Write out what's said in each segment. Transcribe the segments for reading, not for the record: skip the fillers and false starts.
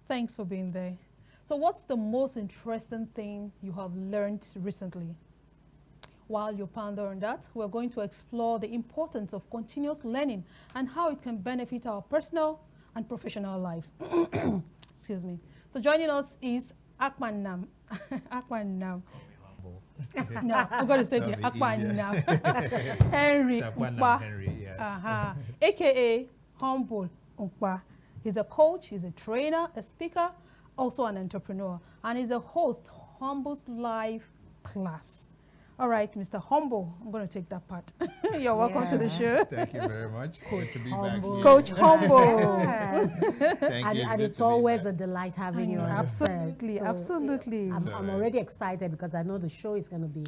Thanks for being there. So what's the most interesting thing you have learned recently? While you ponder on that, we're going to explore the importance of continuous learning and how it can benefit our personal and professional lives. Excuse me. So joining us is Akman Nam. Akman Nam. No, I'm going to say the Akman Nam. Henry Ukpa. Henry, yes. AKA Humble Ukpa. He's a coach, he's a trainer, a speaker, also an entrepreneur, and he's a host Humble's Live class. All right, Mr. Humble, I'm going to take that part. You're welcome to the show. Thank you very much. Good to be back here. Coach Humble. Thank you. And it's always a delight having you on the set. Absolutely, So, absolutely. I'm already excited because I know the show is going to be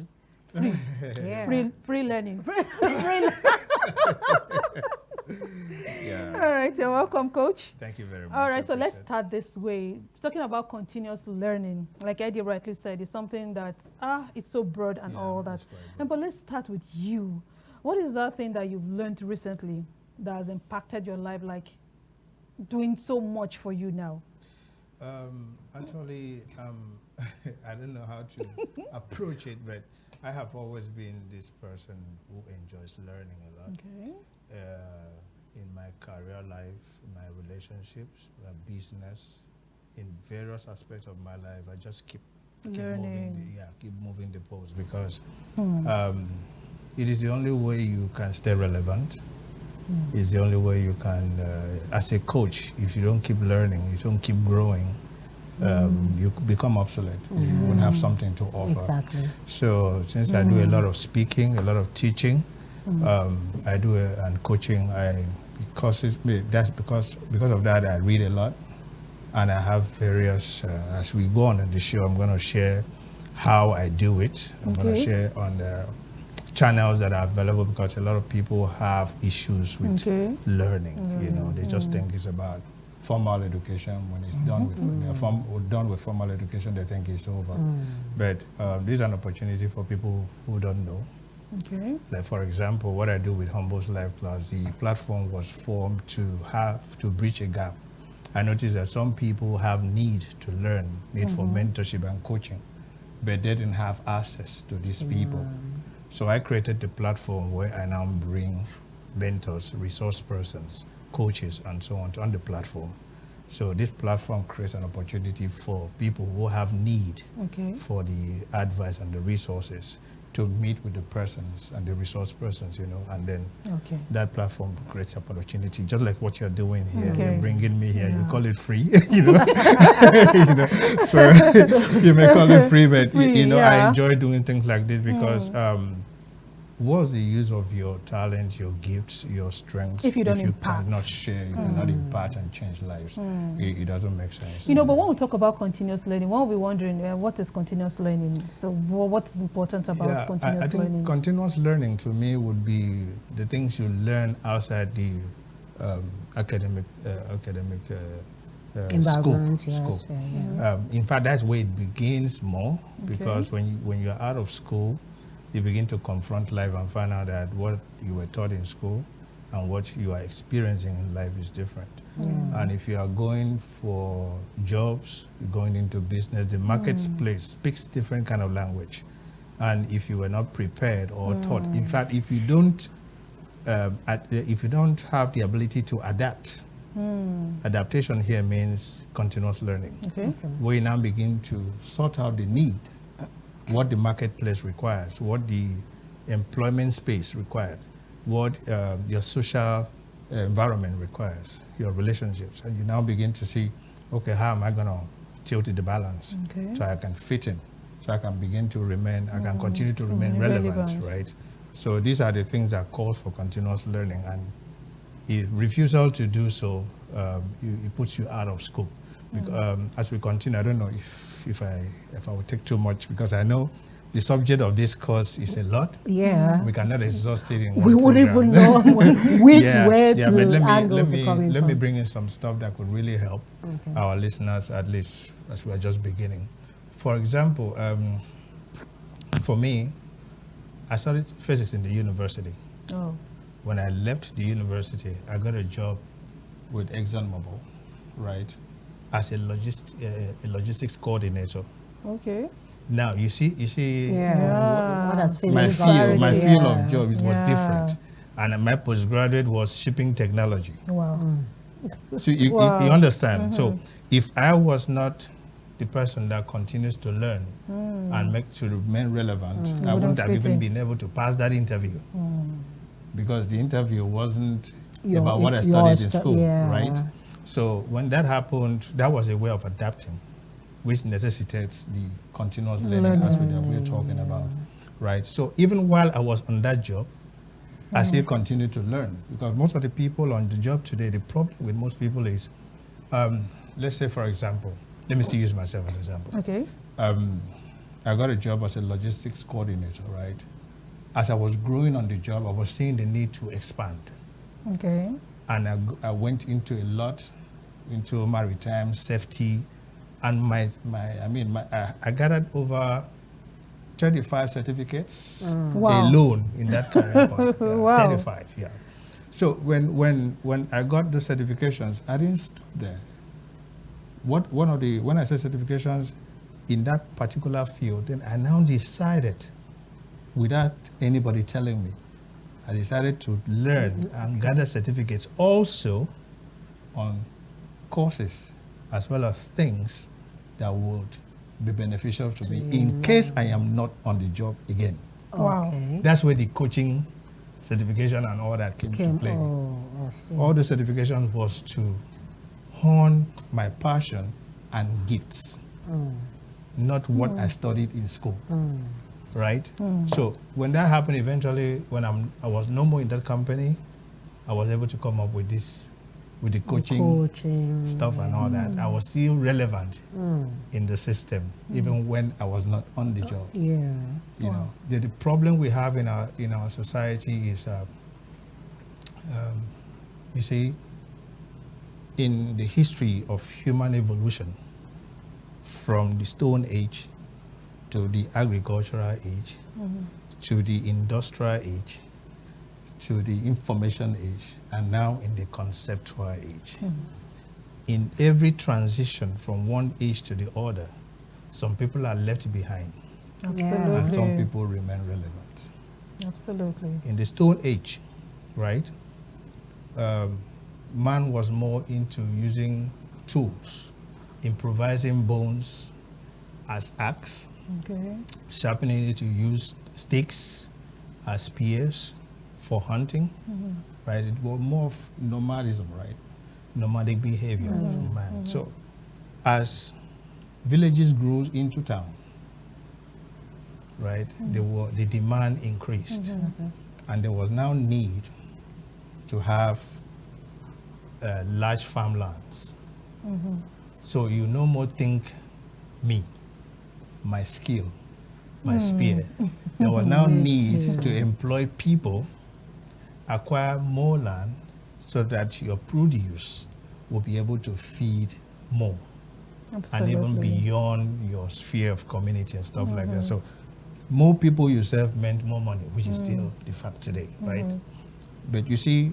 yeah. Free learning. Yeah. All right, you're welcome, Coach. Thank you very much. All right, so let's Appreciate start this way. Talking about continuous learning, like Eddie rightly said, is something that, it's so broad and Yeah, all that. that's quite broad. But let's start with you. What is that thing that you've learned recently that has impacted your life, like doing so much for you now? Actually, I don't know how to approach it, but I have always been this person who enjoys learning a lot. Okay. In my career life, my relationships, my business, in various aspects of my life, I just keep moving the post because it is the only way you can stay relevant. It's the only way you can, as a coach, if you don't keep learning, you don't keep growing, you become obsolete. You won't have something to offer. Exactly. So since I do a lot of speaking, a lot of teaching, I do and coaching. Because of that, I read a lot, and I have various. As we go on in the show, I'm going to share how I do it. I'm going to share on the channels that are available because a lot of people have issues with learning. You know, they just think it's about formal education. When it's done with done with formal education, they think it's over. But this is an opportunity for people who don't know. Okay. Like for example, what I do with Humble's Live class, the platform was formed to bridge a gap. I noticed that some people have need to learn, need for mentorship and coaching, but they didn't have access to these people. So I created the platform where I now bring mentors, resource persons, coaches, and so on the platform. So this platform creates an opportunity for people who have need for the advice and the resources to meet with the persons and the resource persons, you know, and then that platform creates an opportunity, just like what you're doing here. You're bringing me here. You call it free, you know. You know, so you may call it free, but you know, I enjoy doing things like this because what's the use of your talent, your gifts, your strengths if you cannot share, you cannot impart and change lives? It doesn't make sense. You know, but when we talk about continuous learning, one will be wondering, what is continuous learning? So what is important about continuous I think learning? Continuous learning to me would be the things you learn outside the academic Environment, scope. In fact, that's where it begins more because when you're out of school, you begin to confront life and find out that what you were taught in school and what you are experiencing in life is different. And if you are going for jobs, you're going into business, the marketplace speaks different kind of language. And if you were not prepared or taught, in fact, if you don't have the ability to adapt, adaptation here means continuous learning. We now begin to sort out the need, what the marketplace requires, what the employment space requires, what your social environment requires, your relationships. And you now begin to see, okay, how am I going to tilt the balance so I can fit in, so I can begin to remain, I can continue to remain relevant, right? So these are the things that calls for continuous learning. And if refusal to do so, it puts you out of scope. As we continue, I don't know if I will take too much because I know the subject of this course is a lot. We cannot exhaust it in one We wouldn't even know which way to angle to come in. Let me bring in some stuff that could really help our listeners, at least as we are just beginning. For example, for me, I studied physics in the university. When I left the university, I got a job with ExxonMobil, right? as a logistics coordinator. Okay. Now you see, Yeah. What has my field of job it was different, and my postgraduate was shipping technology. Wow. So you understand. So if I was not the person that continues to learn and make to remain relevant, I wouldn't have even been able to pass that interview because the interview wasn't about what I studied in school, right? So when that happened, that was a way of adapting, which necessitates the continuous learning aspect that we're talking about, right? So even while I was on that job, I still continue to learn because most of the people on the job today, the problem with most people is, let's say for example, let me still use myself as an example. Okay. I got a job as a logistics coordinator, right? As I was growing on the job, I was seeing the need to expand. Okay. And I went into a lot, into maritime safety, and I gathered over 35 certificates alone in that career point. Yeah, Wow. 35, yeah. So when I got the certifications, I didn't stop there. When I say certifications in that particular field, then I now decided, without anybody telling me, I decided to learn and gather certificates also on courses as well as things that would be beneficial to me in case I am not on the job again. Wow. Okay. That's where the coaching certification and all that came to play. I see. All the certification was to hone my passion and gifts, not what I studied in school. Right? So when that happened eventually, when I was no more in that company, I was able to come up with the coaching stuff and all that. I was still relevant in the system, even when I was not on the job. Yeah. You know, the problem we have in our society is, you see, in the history of human evolution, from the Stone Age to the agricultural age, to the industrial age, to the information age, and now in the conceptual age. In every transition from one age to the other, some people are left behind, Absolutely. and some people remain relevant. Absolutely. In the Stone Age, right, man was more into using tools, improvising bones as axe, Okay. sharpening it to use sticks as spears for hunting, right? It was more of nomadism, right? Nomadic behavior from man. So as villages grew into town, right, the demand increased. And there was now need to have large farmlands. So you no more think me, my skill, my spear. There was now need to employ people, acquire more land so that your produce will be able to feed more. Absolutely. And even beyond your sphere of community and stuff like that. So more people you serve meant more money, which is still the fact today, right? But you see,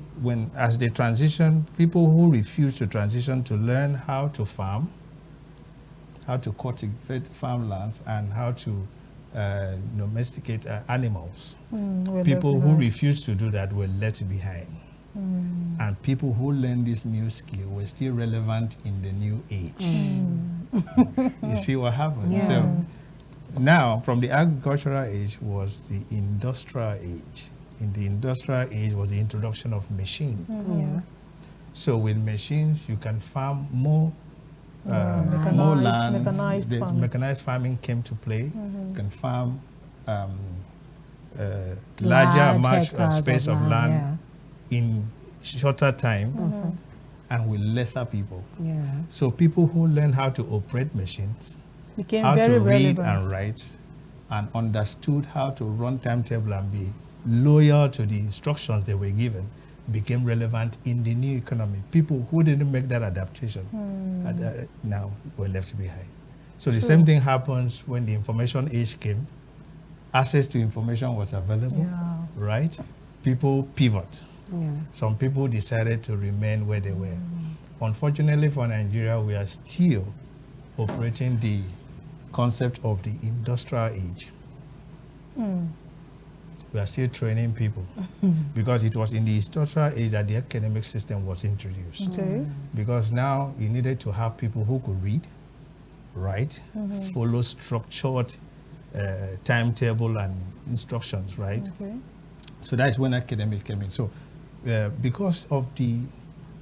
as they transition, people who refuse to transition to learn how to farm, how to cultivate farmlands, and how to domesticate animals. People who refuse to do that were left behind. And people who learn this new skill were still relevant in the new age. You see what happened? Yeah. So now, from the agricultural age was the industrial age. In the industrial age was the introduction of machines. Yeah. So with machines, you can farm more land. Mechanized farming came to play. You can farm larger amount of space of land in shorter time and with lesser people. Yeah. So people who learn how to operate machines, Became how very to read relevant. and write, and understood how to run timetable and be loyal to the instructions they were given, became relevant in the new economy. People who didn't make that adaptation now were left behind. So the same thing happens when the information age came. Access to information was available, right? People pivot. Yeah. Some people decided to remain where they were. unfortunately for Nigeria, we are still operating the concept of the industrial age. We are still training people because it was in the industrial age that the academic system was introduced. Okay. Because now you needed to have people who could read, write, follow structured timetable and instructions, right? Okay. So that's when academic came in. So because of the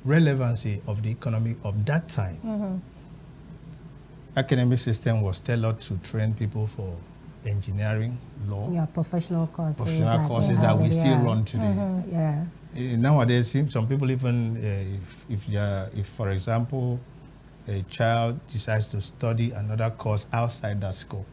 relevancy of the economy of that time, academic system was tailored to train people for engineering, law, Yeah, professional courses. professional courses that we still run today. Yeah. Nowadays, some people even, if for example, a child decides to study another course outside that school,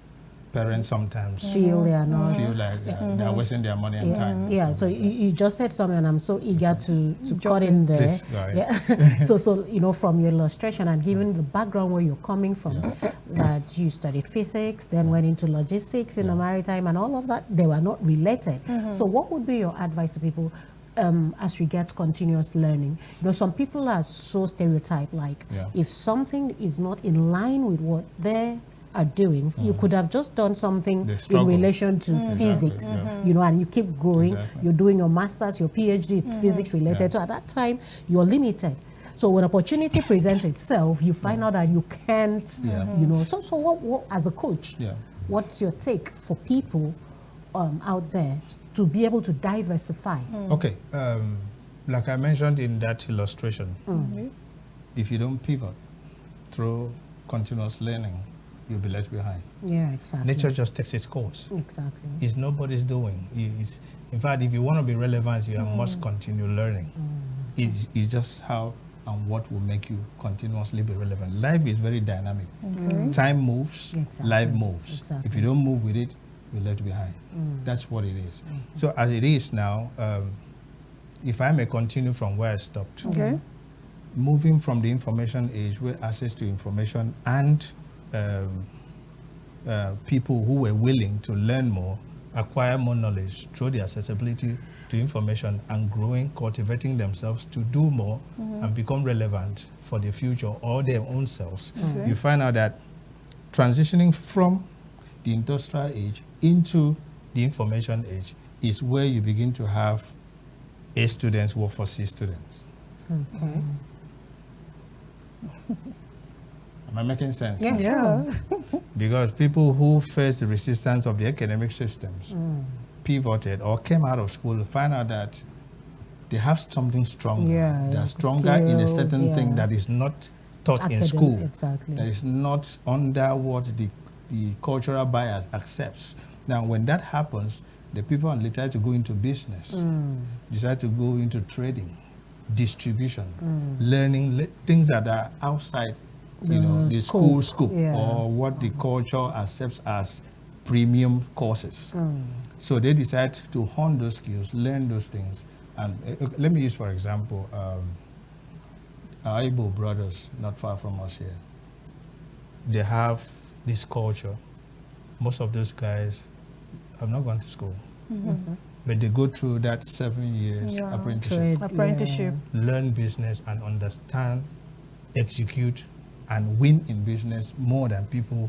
parents sometimes Feel they are not. feel like they are wasting their money and time. Yeah, so you just said something, and I'm so eager to Jump cut in there. Please, go ahead. Yeah. so you know, from your illustration and given the background where you're coming from, that you studied physics, then went into logistics, you know, maritime, and all of that, they were not related. So what would be your advice to people as regards continuous learning? You know, some people are so stereotyped, like if something is not in line with what they are doing, you could have just done something in relation to physics, you know, and you keep growing. You're doing your master's, your PhD, it's physics related. So at that time, you're limited. So when opportunity presents itself, you find out that you can't, you know. So what as a coach, what's your take for people out there to be able to diversify? Okay, like I mentioned in that illustration, if you don't pivot through continuous learning, you'll be left behind. Yeah, exactly. Nature just takes its course. Exactly. It's nobody's doing. In fact, if you want to be relevant, you must continue learning. It's just how and what will make you continuously be relevant. Life is very dynamic. Time moves, life moves. If you don't move with it, you're left behind. That's what it is. So as it is now, if I may continue from where I stopped, moving from the information age where access to information and people who were willing to learn more, acquire more knowledge through the accessibility to information and growing, cultivating themselves to do more and become relevant for the future or their own selves. You find out that transitioning from the industrial age into the information age is where you begin to have A students work for C students. Okay. Am I making sense? Yeah, sure. Because people who face the resistance of the academic systems pivoted or came out of school find out that they have something stronger. They're stronger in a certain thing that is not taught in school. Exactly. That is not under what the cultural bias accepts. Now, when that happens, the people decide to go into business, decide to go into trading, distribution, learning things that are outside, you know, the school scope or what the culture accepts as premium courses. So they decide to hone those skills, learn those things. And let me use, for example, our Igbo brothers, not far from us here. They have this culture. Most of those guys have not gone to school, but they go through that 7 years apprenticeship, learn business and understand, execute, and win in business more than people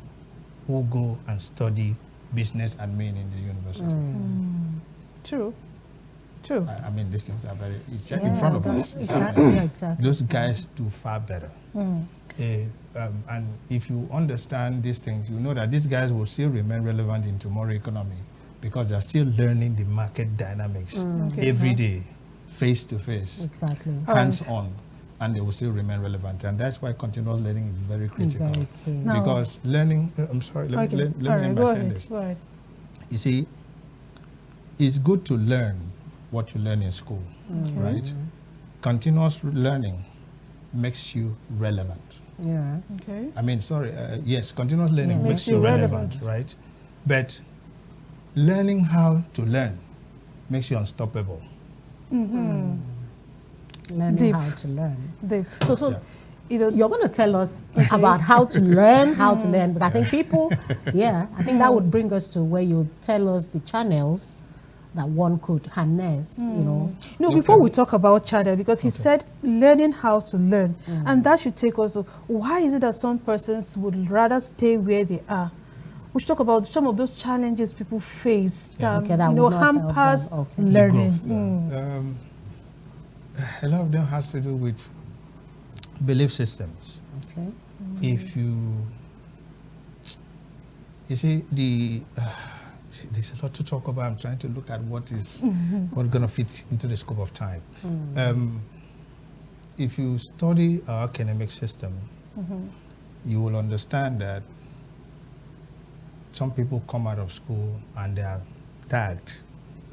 who go and study business admin in the university. True. True. I mean, these things are very, it's just in front of us. Exactly. Those guys do far better. And if you understand these things, you know that these guys will still remain relevant in tomorrow's economy because they're still learning the market dynamics every day, face to face, hands on, and they will still remain relevant. And that's why continuous learning is very critical. Because learning, I'm sorry, let me end by saying this. You see, it's good to learn what you learn in school, right? Continuous learning makes you relevant. I mean, sorry, yes, continuous learning makes you relevant, right? But learning how to learn makes you unstoppable. Learning how to learn. So you're going to tell us about how to learn, but I think people, I think that would bring us to where you tell us the channels that one could harness, you know. No, before we talk about Chada, because he said learning how to learn, and that should take us to why is it that some persons would rather stay where they are? We should talk about some of those challenges people face that, Okay, that you know, would not help hampers them. Okay. learning. A lot of them has to do with belief systems. Okay. If you see there's a lot to talk about. I'm trying to look at what's going to fit into the scope of time. If you study our academic system, you will understand that some people come out of school and they are tagged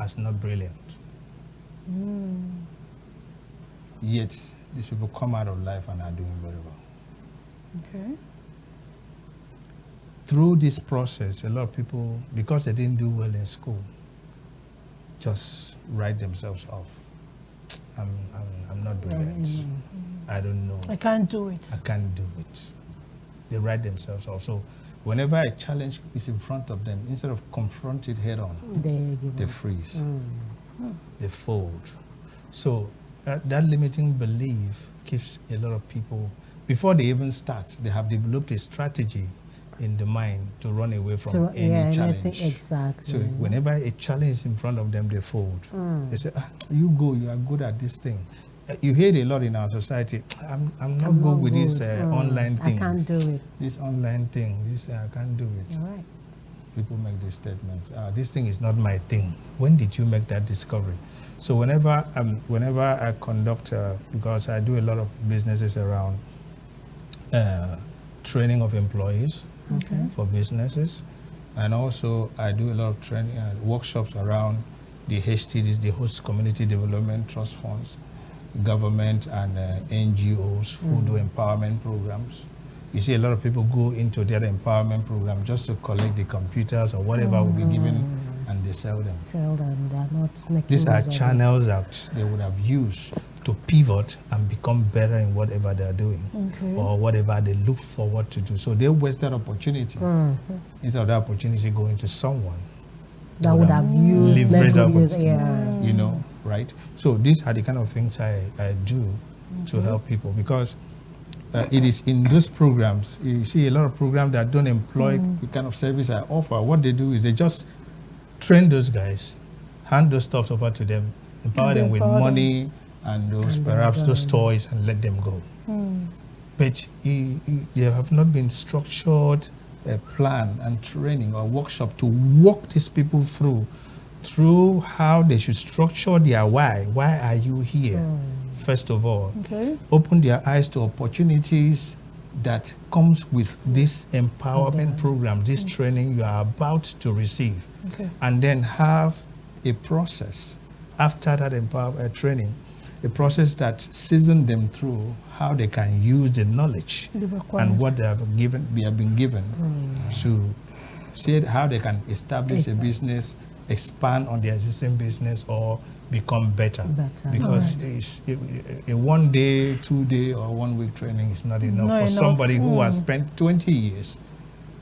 as not brilliant. Yet these people come out of life and are doing very well. Okay. Through this process, a lot of people, because they didn't do well in school, just write themselves off. I'm not brilliant. I don't know. I can't do it. I can't do it. They write themselves off. So whenever a challenge is in front of them, instead of confront it head on, they freeze. They fold. So that limiting belief keeps a lot of people, before they even start, they have developed a strategy in the mind to run away from any challenge. Exactly. So whenever a challenge is in front of them, they fold. They say, you go, you are good at this thing. You hear it a lot in our society. I'm not good with these online things. I can't do it. This online thing, I can't do it. All right. People make these statements. This thing is not my thing. When did you make that discovery? So whenever I conduct, because I do a lot of businesses around training of employees for businesses, and also I do a lot of training workshops around the HTDs, the Host Community Development Trust Funds, government and NGOs who do empowerment programs. You see a lot of people go into their empowerment program just to collect the computers or whatever will be given, and they sell them. They're not making. These are channels that they would have used to pivot and become better in whatever they're doing or whatever they look forward to do. So they waste that opportunity. Instead of that opportunity going to someone that would have used leverage you know, right? So these are the kind of things I do to help people, because it is in those programs, you see a lot of programs that don't employ the kind of service I offer. What they do is they just train those guys, hand those stuff over to them, empower them with money and those perhaps those toys, and let them go. But there have not been structured plan and training or workshop to walk these people through how they should structure their why. Why are you here? First of all, open their eyes to opportunities that comes with this empowerment program, this training you are about to receive, and then have a process after that training, a process that seasons them through how they can use the knowledge and what they have been given to see how they can establish a business, expand on their existing business, or become better. Because a 1 day, 2 day, or 1 week training is not enough for somebody who has spent 20 years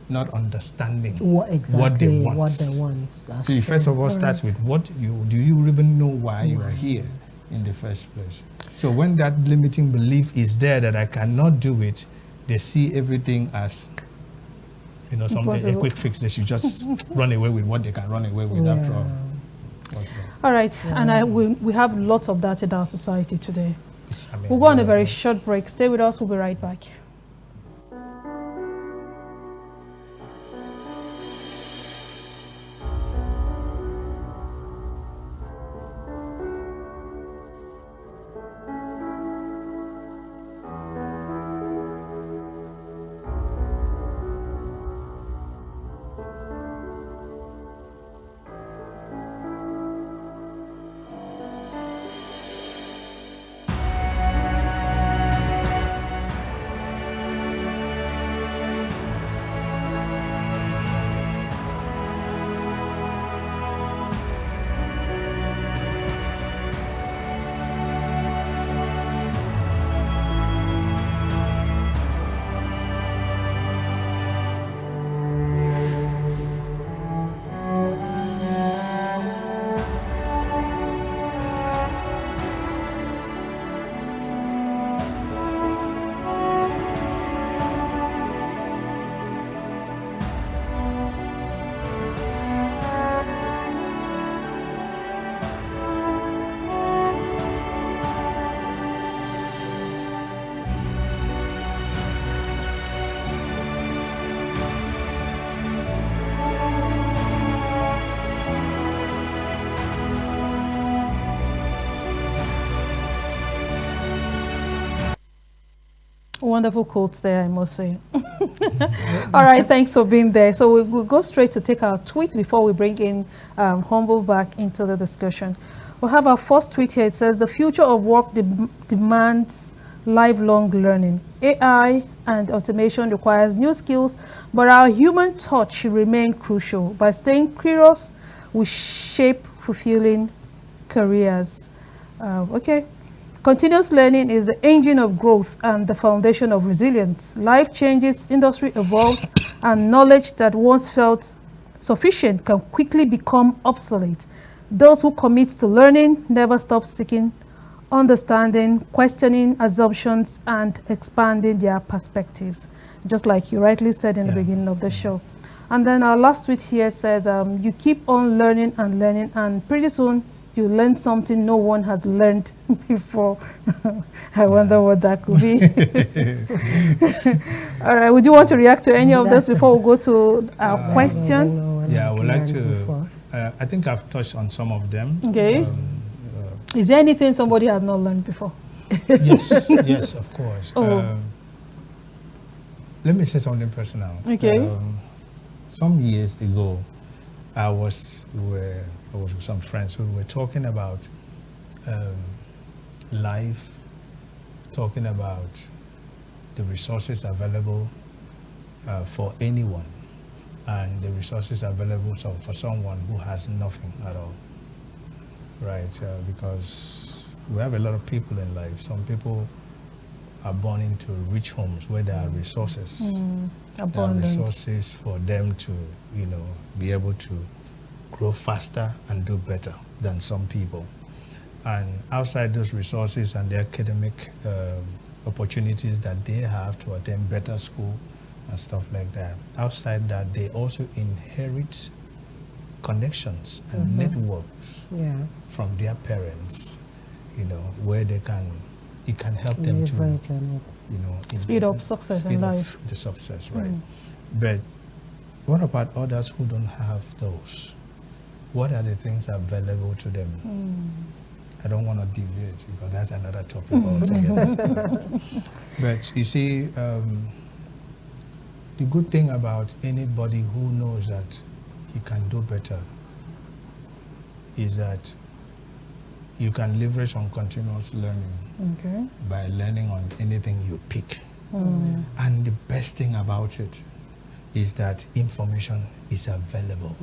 not understanding what they want. So first of all, starts with do you even know why you are here in the first place? So when that limiting belief is there that I cannot do it, they see everything as, you know, something, a quick fix. They should just run away with what they can run away with after all. All right, and we have lots of that in our society today. We'll go on a very short break. Stay with us. We'll be right back. Wonderful quotes there, I must say. All right, thanks for being there. So we'll go straight to take our tweet before we bring in Humble back into the discussion. We'll have our first tweet here. It says, the future of work demands lifelong learning. AI and automation requires new skills, but our human touch should remain crucial. By staying curious, we shape fulfilling careers. Okay. Continuous learning is the engine of growth and the foundation of resilience. Life changes, industry evolves, and knowledge that once felt sufficient can quickly become obsolete. Those who commit to learning never stop seeking understanding, questioning assumptions, and expanding their perspectives, just like you rightly said in the beginning of the show. And then our last tweet here says, you keep on learning, and pretty soon you learn something no one has learned before. I wonder what that could be. All right, would you want to react to any of this before we go to our question? Yeah, I would like to. I think I've touched on some of them. Okay. Is there anything somebody has not learned before? Yes, yes, of course. Oh. Let me say something personal. Okay. Some years ago, I was with some friends who were talking about life, talking about the resources available for anyone, and the resources available for someone who has nothing at all. Right, because we have a lot of people in life. Some people are born into rich homes where there are resources. There are resources for them to, be able to grow faster and do better than some people. And outside those resources and the academic opportunities that they have to attend better school and stuff like that, outside that, they also inherit connections and networks from their parents, where it can help them to, speed up success in life. The success, right? But what about others who don't have those? What are the things available to them? I don't want to deviate because that's another topic altogether. But you see, the good thing about anybody who knows that he can do better is that you can leverage on continuous learning by learning on anything you pick. And the best thing about it is that information is available.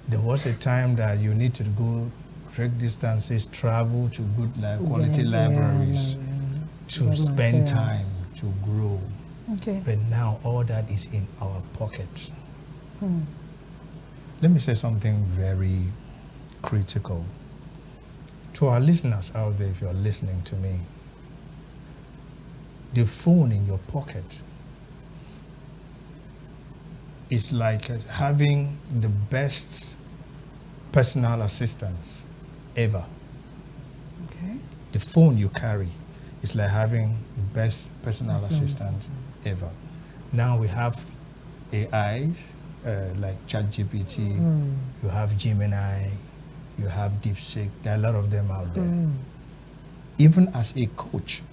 There was a time that you need to go great distances, travel to good quality libraries to spend time to grow. But now all that is in our pocket. Let me say something very critical. To our listeners out there, if you're listening to me, the phone in your pocket is like having the best personal assistance ever. The phone you carry is like having the best personal assistant ever. Now we have AIs like ChatGPT, you have Gemini, you have DeepSeek. There are a lot of them out there. Even as a coach,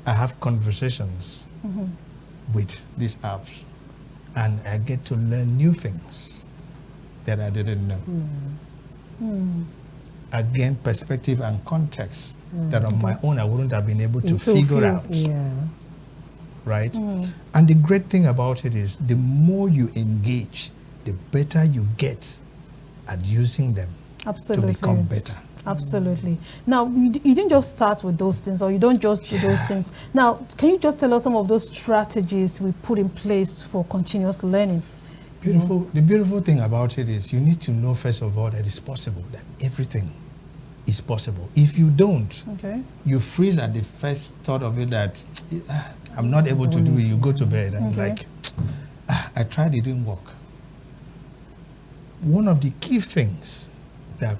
I have conversations with these apps, and I get to learn new things that I didn't know. Again, perspective and context that on my own I wouldn't have been able to figure out. Right? And the great thing about it is the more you engage, the better you get at using them to become better. Absolutely. Now, you didn't just start with those things, or you don't just do those things. Now, can you just tell us some of those strategies we put in place for continuous learning? The beautiful thing about it is you need to know, first of all, that it's possible, that everything is possible. If you don't, you freeze at the first thought of it that I'm not able to do it. You go to bed and you're like, I tried, it didn't work. One of the key things that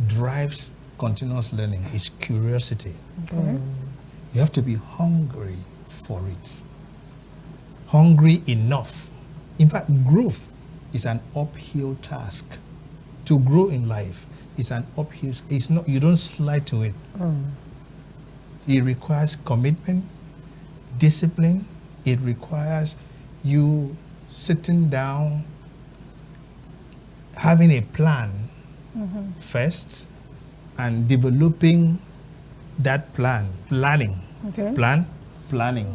drives continuous learning is curiosity. You have to be hungry for it. Hungry enough. In fact, growth is an uphill task. To grow in life is an uphill. It's not. You don't slide to it. It requires commitment, discipline. It requires you sitting down, having a plan first, and developing that planning. Okay. Planning.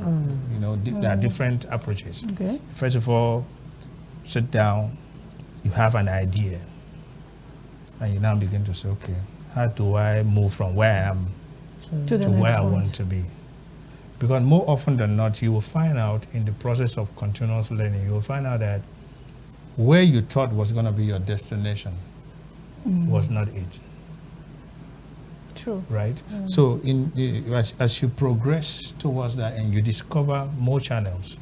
You know, there are different approaches. Okay. First of all, sit down, you have an idea, and you now begin to say, okay, how do I move from where I am To the to next where I point. want to be? Because more often than not, you will find out in the process of continuous learning, you will find out that where you thought was going to be your destination was not it, True. right? So as you progress towards that and you discover more channels,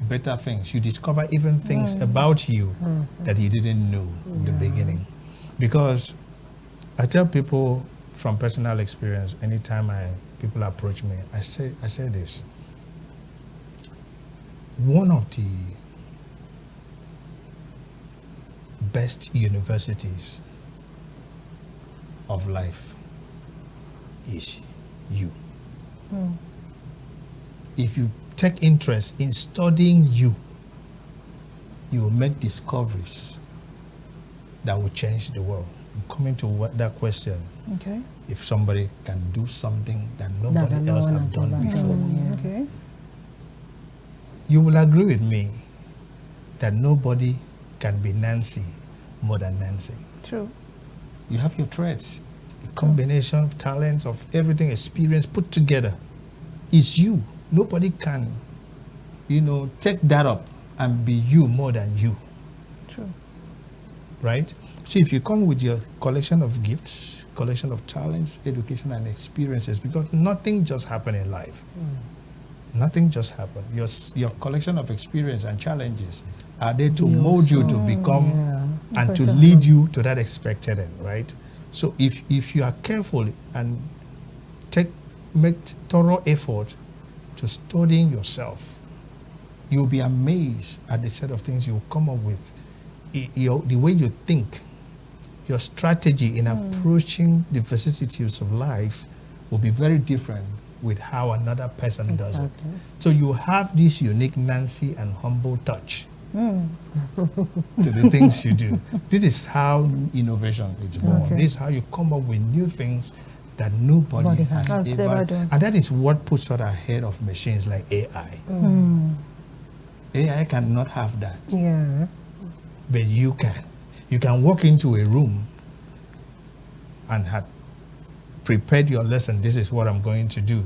better things, you discover even things about you that you didn't know in the beginning. Because I tell people from personal experience, anytime people approach me, I say this. One of the best universities of life is you. If you take interest in studying you, you will make discoveries that will change the world. I'm coming to that question. Okay. If somebody can do something that nobody else has done before, Okay. you will agree with me that nobody can be Nancy more than Nancy. True. You have your traits, a combination of talents, of everything, experience put together. It's you. Nobody can, take that up and be you more than you, True. right? So if you come with your collection of gifts, collection of talents, education and experiences, because nothing just happened in life. Nothing just happened. Your collection of experience and challenges are there to mold you to become and to lead you to that expected end, right? So if you are careful and make thorough effort to studying yourself, you'll be amazed at the set of things you'll come up with. The way you think, your strategy in approaching the vicissitudes of life will be very different with how another person does it. So you have this unique Nancy and humble touch to the things you do. This is how innovation is born. Okay. This is how you come up with new things that nobody has ever done. And that is what puts us ahead of machines like AI. AI cannot have that. Yeah. But you can. You can walk into a room and have prepared your lesson. This is what I'm going to do.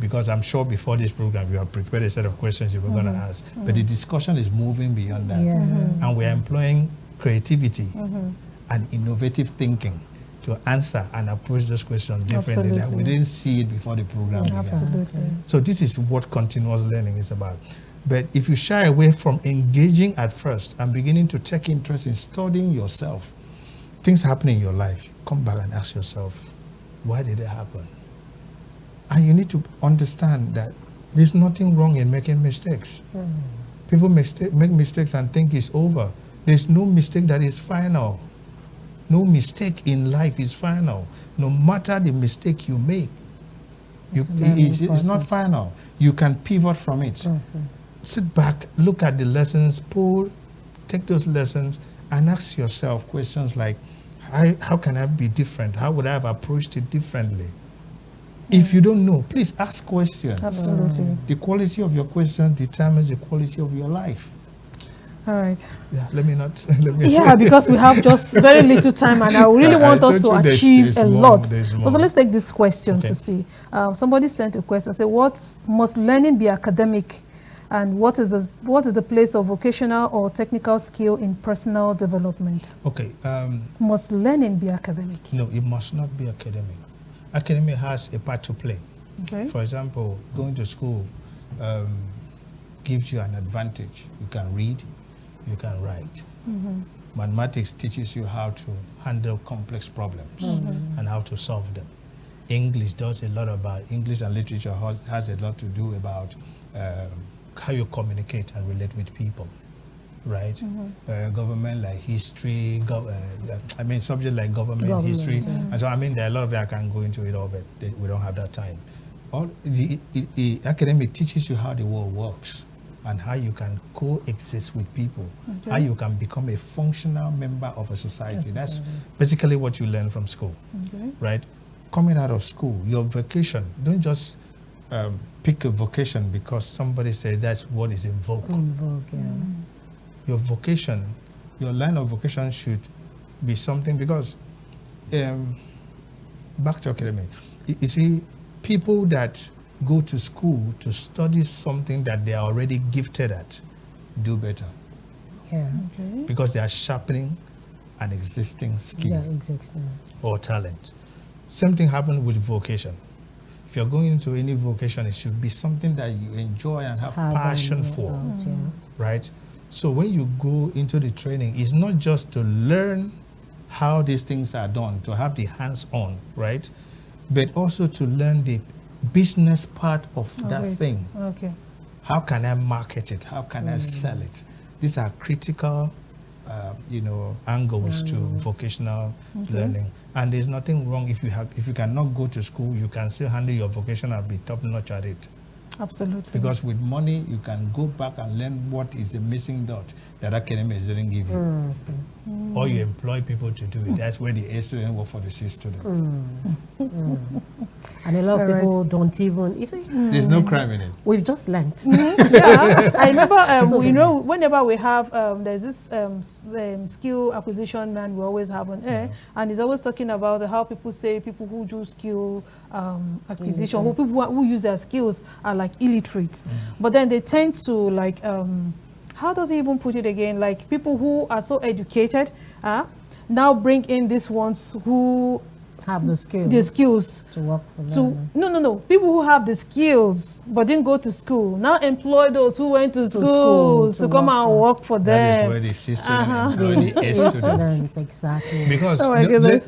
Because I'm sure before this program, you have prepared a set of questions you were going to ask. But the discussion is moving beyond that. And we're employing creativity and innovative thinking to answer and approach those questions differently. That we didn't see it before the program began. Absolutely. So this is what continuous learning is about. But if you shy away from engaging at first and beginning to take interest in studying yourself, things happen in your life, come back and ask yourself, why did it happen? And you need to understand that there's nothing wrong in making mistakes. People make mistakes and think it's over. There's no mistake that is final. No mistake in life is final. No matter the mistake you make, it's not final. You can pivot from it. Sit back, look at the lessons, take those lessons and ask yourself questions like, how can I be different? How would I have approached it differently? If you don't know, please ask questions. Absolutely. The quality of your questions determines the quality of your life. All right. Yeah, Yeah, because we have just very little time and I really want us to achieve a lot. So let's take this question to see. Somebody sent a question, say, must learning be academic? And what is the place of vocational or technical skill in personal development? Okay. Must learning be academic? No, it must not be academic. Academia has a part to play. Okay. For example, going to school gives you an advantage. You can read, you can write. Mathematics teaches you how to handle complex problems and how to solve them. English does a lot about, English and literature has a lot to do about how you communicate and relate with people, right? Government like history, subject like government history. And so, there are a lot of that. I can't go into it all, but we don't have that time. all the academic teaches you how the world works and how you can coexist with people, how you can become a functional member of a society. That's basically what you learn from school, right? Coming out of school, your vocation, don't just pick a vocation because somebody says that's what is in vogue. Your vocation, your line of vocation should be something, because back to academy, you see, people that go to school to study something that they are already gifted at do better. Because they are sharpening an existing skill or talent. Same thing happens with vocation. If you're going into any vocation, it should be something that you enjoy and have passion for, right? So when you go into the training, it's not just to learn how these things are done, to have the hands-on, right? But also to learn the business part of that thing. How can I market it? How can I sell it? These are critical, angles to vocational learning. And there's nothing wrong if you cannot go to school, you can still handle your vocation and be top-notch at it. Absolutely. Because with money, you can go back and learn what is the missing dot that academics didn't give you. Or you employ people to do it. That's where the A student work for the C student. And a lot of people don't even, you see, there's no crime in it. We've just learned. Yeah, I remember, whenever we have, there's this skill acquisition man we always have on air, and he's always talking about how people say people who do skill acquisition, people who use their skills are like illiterates. But then they tend to like, how does he even put it again? Like people who are so educated, now bring in these ones who have the skills to work for them. No. People who have the skills but didn't go to school now employ those who went to school to come and work for them. That is where the C student employ the A students. Exactly. Because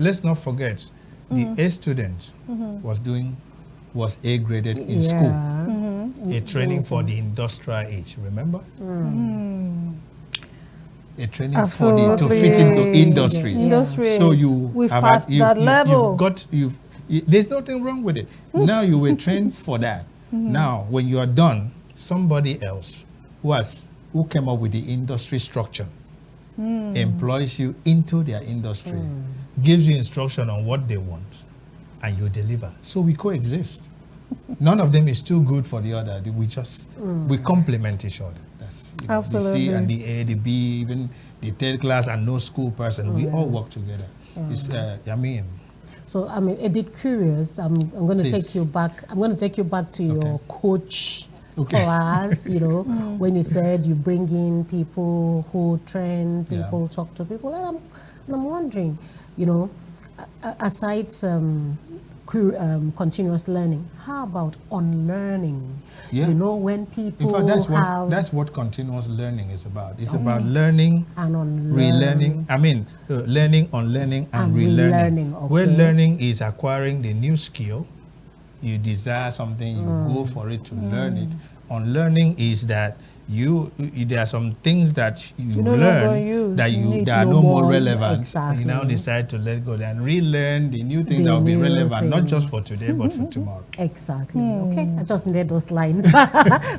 let's not forget, the A student was A graded in school. A training for the industrial age, remember? A training to fit into industries. So we've passed that level. There's nothing wrong with it. Now you were trained for that. Now, when you are done, somebody else who came up with the industry structure employs you into their industry, gives you instruction on what they want, and you deliver. So we coexist. None of them is too good for the other. We complement each other. That's the C and the A, the B, even the third class and no school person. We all work together. So I'm a bit curious. I'm going to take you back. I'm going to take you back to your coach class. When you said you bring in people who train people, talk to people, and I'm wondering, aside continuous learning, how about unlearning? When people in fact, that's what continuous learning is about. It's about learning and relearning. Learning, unlearning, and relearning. Where learning is acquiring the new skill, you desire something, you go for it to learn it. Unlearning is that there are some things that you learn that are no more relevant. Exactly. You now decide to let go and relearn the new things that will be relevant, not just for today but for tomorrow. Exactly. Okay, I just needed those lines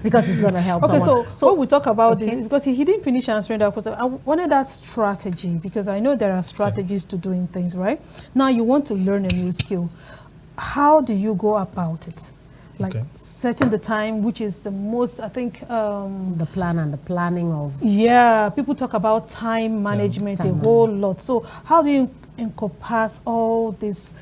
because it's going to help someone. So when we talk about this, because he didn't finish answering that question, I wanted that strategy, because I know there are strategies to doing things, right? Now you want to learn a new skill. How do you go about it? Like setting the time, which is the most, I think... the plan and the planning of... Yeah, people talk about time management a whole lot. So how do you encompass all these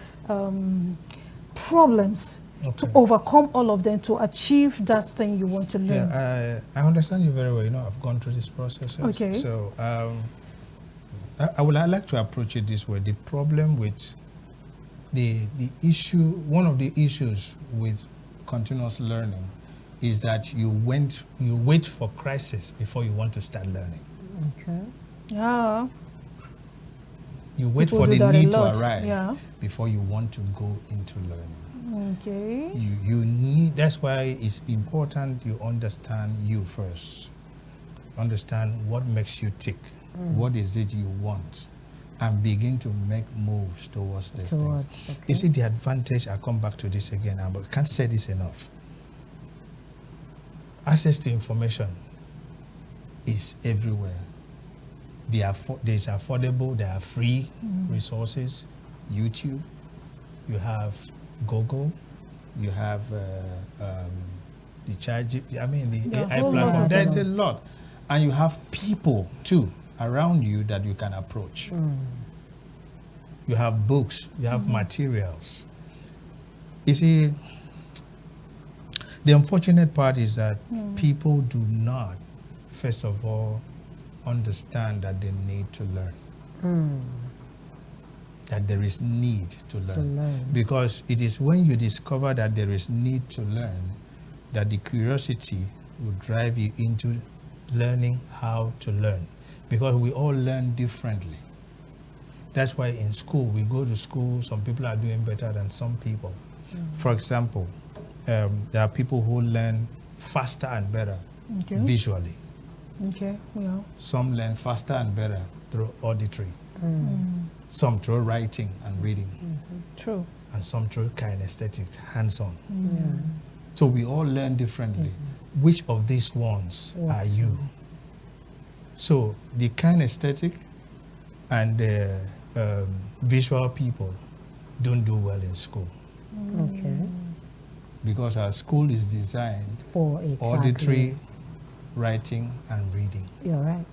problems to overcome all of them to achieve that thing you want to learn? Yeah, I understand you very well. I've gone through this process. Okay. So I would like to approach it this way. The problem with the issue, one of the issues with continuous learning is that you wait for crisis before you want to start learning. Okay. Yeah. You wait for the need to arrive before you want to go into learning. Okay. You need, that's why it's important you understand you first. Understand what makes you tick. What is it you want? and begin to make moves towards these things. Okay. You see, the advantage, I come back to this again, I can't say this enough. Access to information is everywhere. There's affordable, there are free resources. YouTube, you have Google, you have the charge, I mean the AI platform. There's a lot. And you have people too around you that you can approach. You have books, you have materials. You see, the unfortunate part is that people do not, first of all, understand that they need to learn. That there is need to learn. Because it is when you discover that there is need to learn that the curiosity will drive you into learning how to learn. Because we all learn differently. That's why in school, we go to school, some people are doing better than some people. For example, there are people who learn faster and better visually. Okay, yeah. Some learn faster and better through auditory. Some through writing and reading. True. And some through kinesthetic, hands-on. So we all learn differently. Which of these ones are you? So the kinesthetic and the visual people don't do well in school. Okay. Because our school is designed For auditory, writing, and reading. You're right.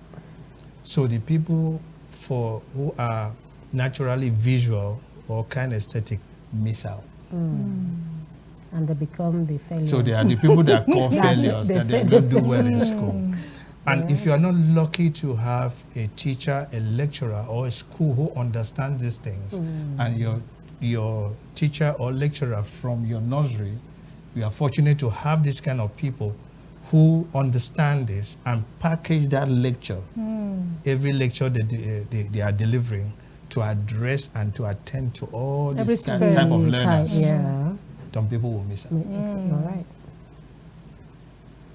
So the people who are naturally visual or kinesthetic miss out. And they become the failures. So they are the people that call failures, that they don't do well in school. And if you are not lucky to have a teacher, a lecturer, or a school who understands these things, and your teacher or lecturer from your nursery, you are fortunate to have this kind of people who understand this and package that lecture, every lecture that they are delivering, to address and to attend to all this type of learners. Some people will miss out. You're right.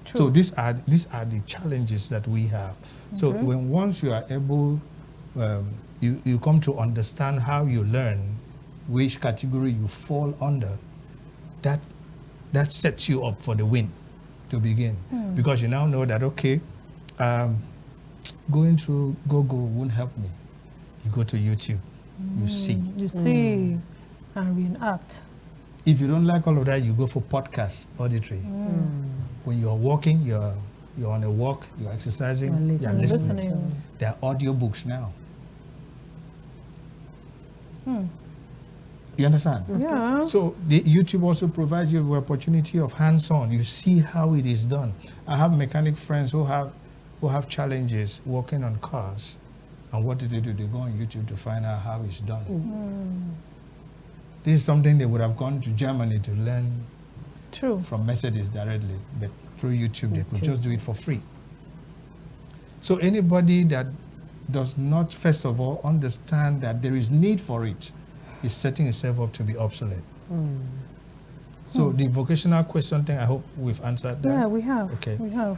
True. So these are the challenges that we have. So when once you are able, you come to understand how you learn, which category you fall under, that sets you up for the win to begin. Because you now know that, okay, going through Google won't help me. You go to YouTube, you see. You see and reenact. If you don't like all of that, you go for podcast, auditory. When you're walking, you're on a walk, you're exercising, you're listening. There are audiobooks now. You understand? Yeah. So the YouTube also provides you with opportunity of hands-on. You see how it is done. I have mechanic friends who have challenges working on cars. And what do? They go on YouTube to find out how it's done. This is something they would have gone to Germany to learn from Mercedes directly, but through YouTube they could just do it for free. So anybody that does not, first of all, understand that there is need for it, is setting itself up to be obsolete. So the vocational question thing, I hope we've answered that. Yeah, we have. Okay. We have.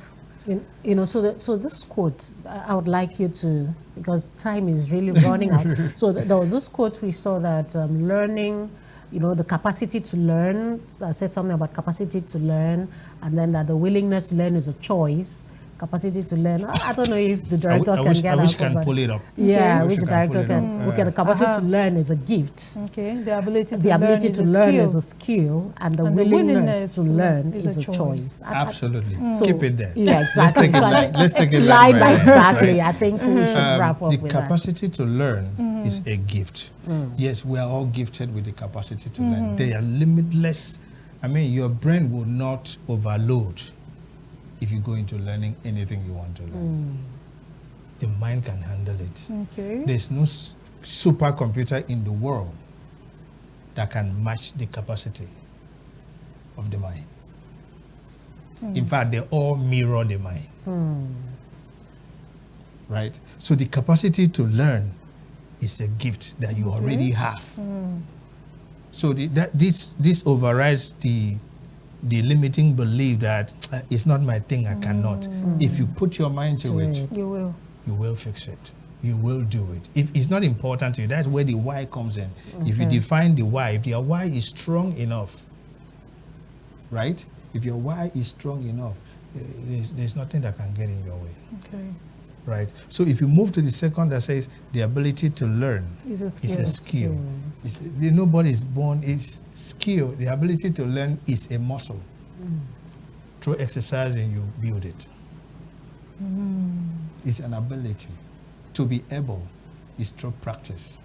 So this quote, I would like you to, because time is really running out. So there was this quote we saw that learning, the capacity to learn. I said something about capacity to learn, and then that the willingness to learn is a choice. Capacity to learn. I don't know if the director can get I wish can pull it up. Yeah, which the director can. Okay, the capacity to learn is a gift. Okay, the ability to learn is a skill, and the willingness to learn is a choice. Absolutely. Keep it there. Yeah, exactly. Let's take it line by right. exactly. I think we should wrap up the with capacity to learn is a gift. Yes, we are all gifted with the capacity to learn. They are limitless. I mean, your brain will not overload if you go into learning anything you want to learn. The mind can handle it. Okay. There's no supercomputer in the world that can match the capacity of the mind. In fact, they all mirror the mind. Right? So the capacity to learn is a gift that you already have. So this overrides the limiting belief that it's not my thing, I cannot. If you put your mind to it, You will. you will fix it. you will do it. If it's not important to you, that's where the why comes in. If you define the why, if your why is strong enough, right? If your why is strong enough, there's nothing that can get in your way. Okay. Right. So if you move to the second that says the ability to learn Is a skill. is a skill. Nobody is born. It's skill. The ability to learn is a muscle. Through exercising, you build it. It's an ability. To be able is through practice.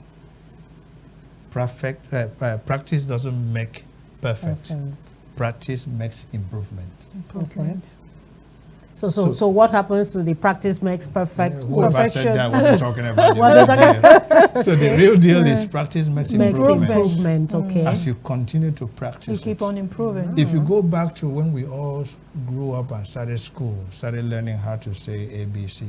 Practice doesn't make perfect. Practice makes improvement. Okay. So what happens to the practice makes perfect? Whoever said that wasn't talking about the real deal. So the real deal is practice makes improvement. Okay. As you continue to practice, you keep on improving. If you go back to when we all grew up and started school, started learning how to say ABC.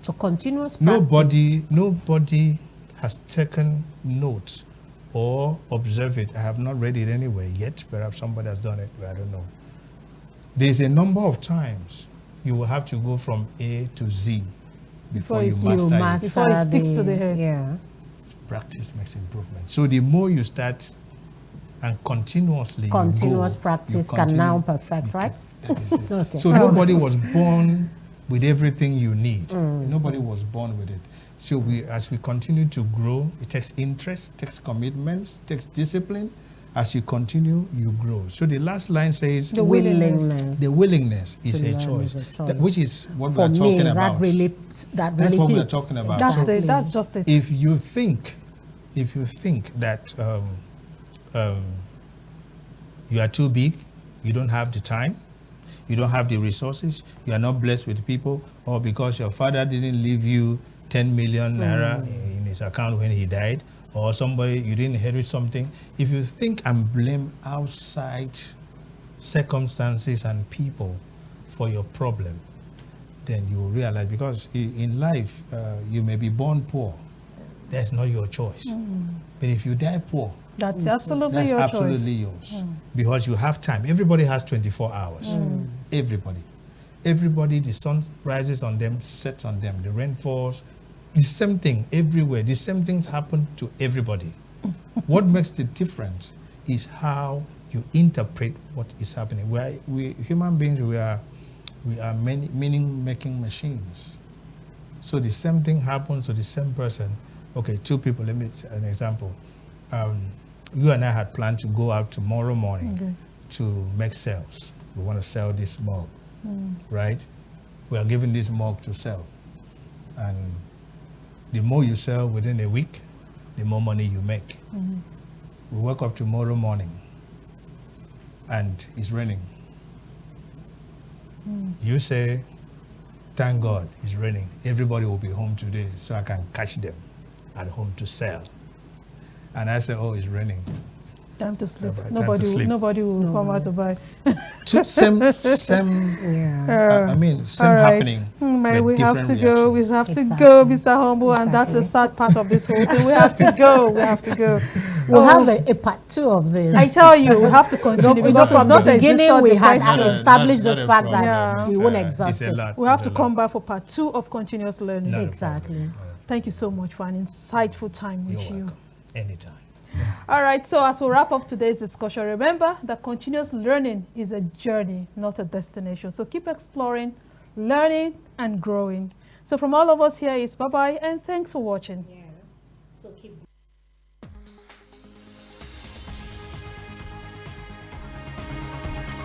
So continuous practice. Nobody has taken notes or observed it. I have not read it anyway yet. Perhaps somebody has done it, but I don't know. There's a number of times you will have to go from A to Z before you master it. Before it sticks to the head. Yeah. Practice makes improvement. So the more you start and continuous practice can now perfect, right? That is it. Okay. So nobody was born with everything you need. Nobody was born with it. So as we continue to grow, it takes interest, takes commitments, takes discipline. As you continue, you grow. So the last line says the willingness. The willingness is a choice, which is what we're talking about. That's what we're talking about. That's just it. If you think that you are too big, you don't have the time, you don't have the resources, you are not blessed with people, or because your father didn't leave you 10 million naira in his account when he died, or somebody, you didn't inherit something. If you think and blame outside circumstances and people for your problem, then you will realize, because in life, you may be born poor. That's not your choice. But if you die poor, that's absolutely yours. Because you have time. Everybody has 24 hours. Everybody, the sun rises on them, sets on them, the rain falls. The same thing everywhere. The same things happen to everybody. What makes the difference is how you interpret what is happening. We human beings, we are meaning-making machines. So the same thing happens to the same person. Okay, two people. Let me say an example. You and I had planned to go out tomorrow morning to make sales. We want to sell this mug, right? We are given this mug to sell, and the more you sell within a week, the more money you make. We wake up tomorrow morning and it's raining. You say, thank God it's raining. Everybody will be home today so I can catch them at home to sell. And I say, oh, it's raining. Time to sleep. Nobody will come out to buy. Same happening. We have to go. We have to go, Mr. Humble, and that's the sad part of this whole thing. We have to go. We'll have a part 2 of this. I tell you, we have to continue. Because from the beginning, we had established this fact that we won't exhaust it. We have to come back for part 2 of continuous learning. Exactly. Thank you so much for an insightful time with you. Anytime. All right, so as we wrap up today's discussion, remember that continuous learning is a journey, not a destination. So keep exploring, learning, and growing. So from all of us here is bye-bye, and thanks for watching.